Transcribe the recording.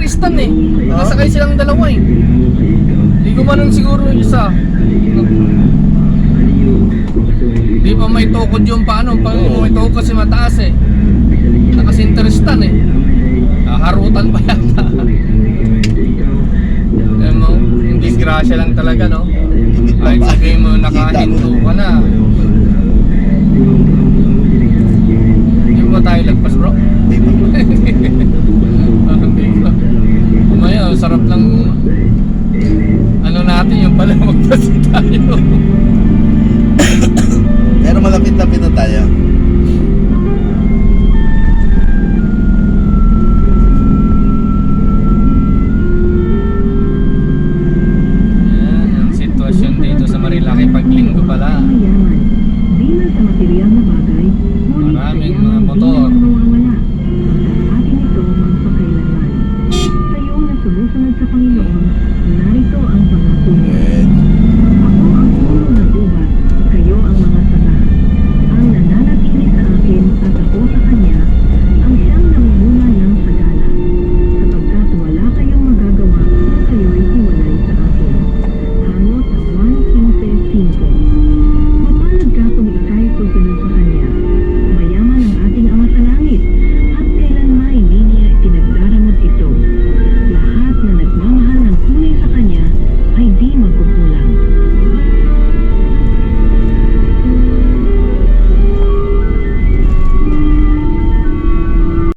Tristan eh. Nakasakay silang dalawa eh. Hindi gumanon siguro yung isa. Di pa may tukod yung paano. Pag may tukod kasi mataas eh. Nakasin Tristan eh. Harutan pa yata. Alam mo, yung disgrasya lang talaga no. Kahit sabihin mo nakahinto ka na. Hindi mo tayo lagpas bro? Hindi pa. Kumaya, sarap lang ano natin yung pala magpasi tayo. Pero malapit-lapit na tayo. Yan, ang sitwasyon dito sa Marilaki paglinggo pala. Bilang sa material na bagay, Maraming mga motor. Atin ito magpakailanman. Sa iyong nasulusunod sa Panginoon,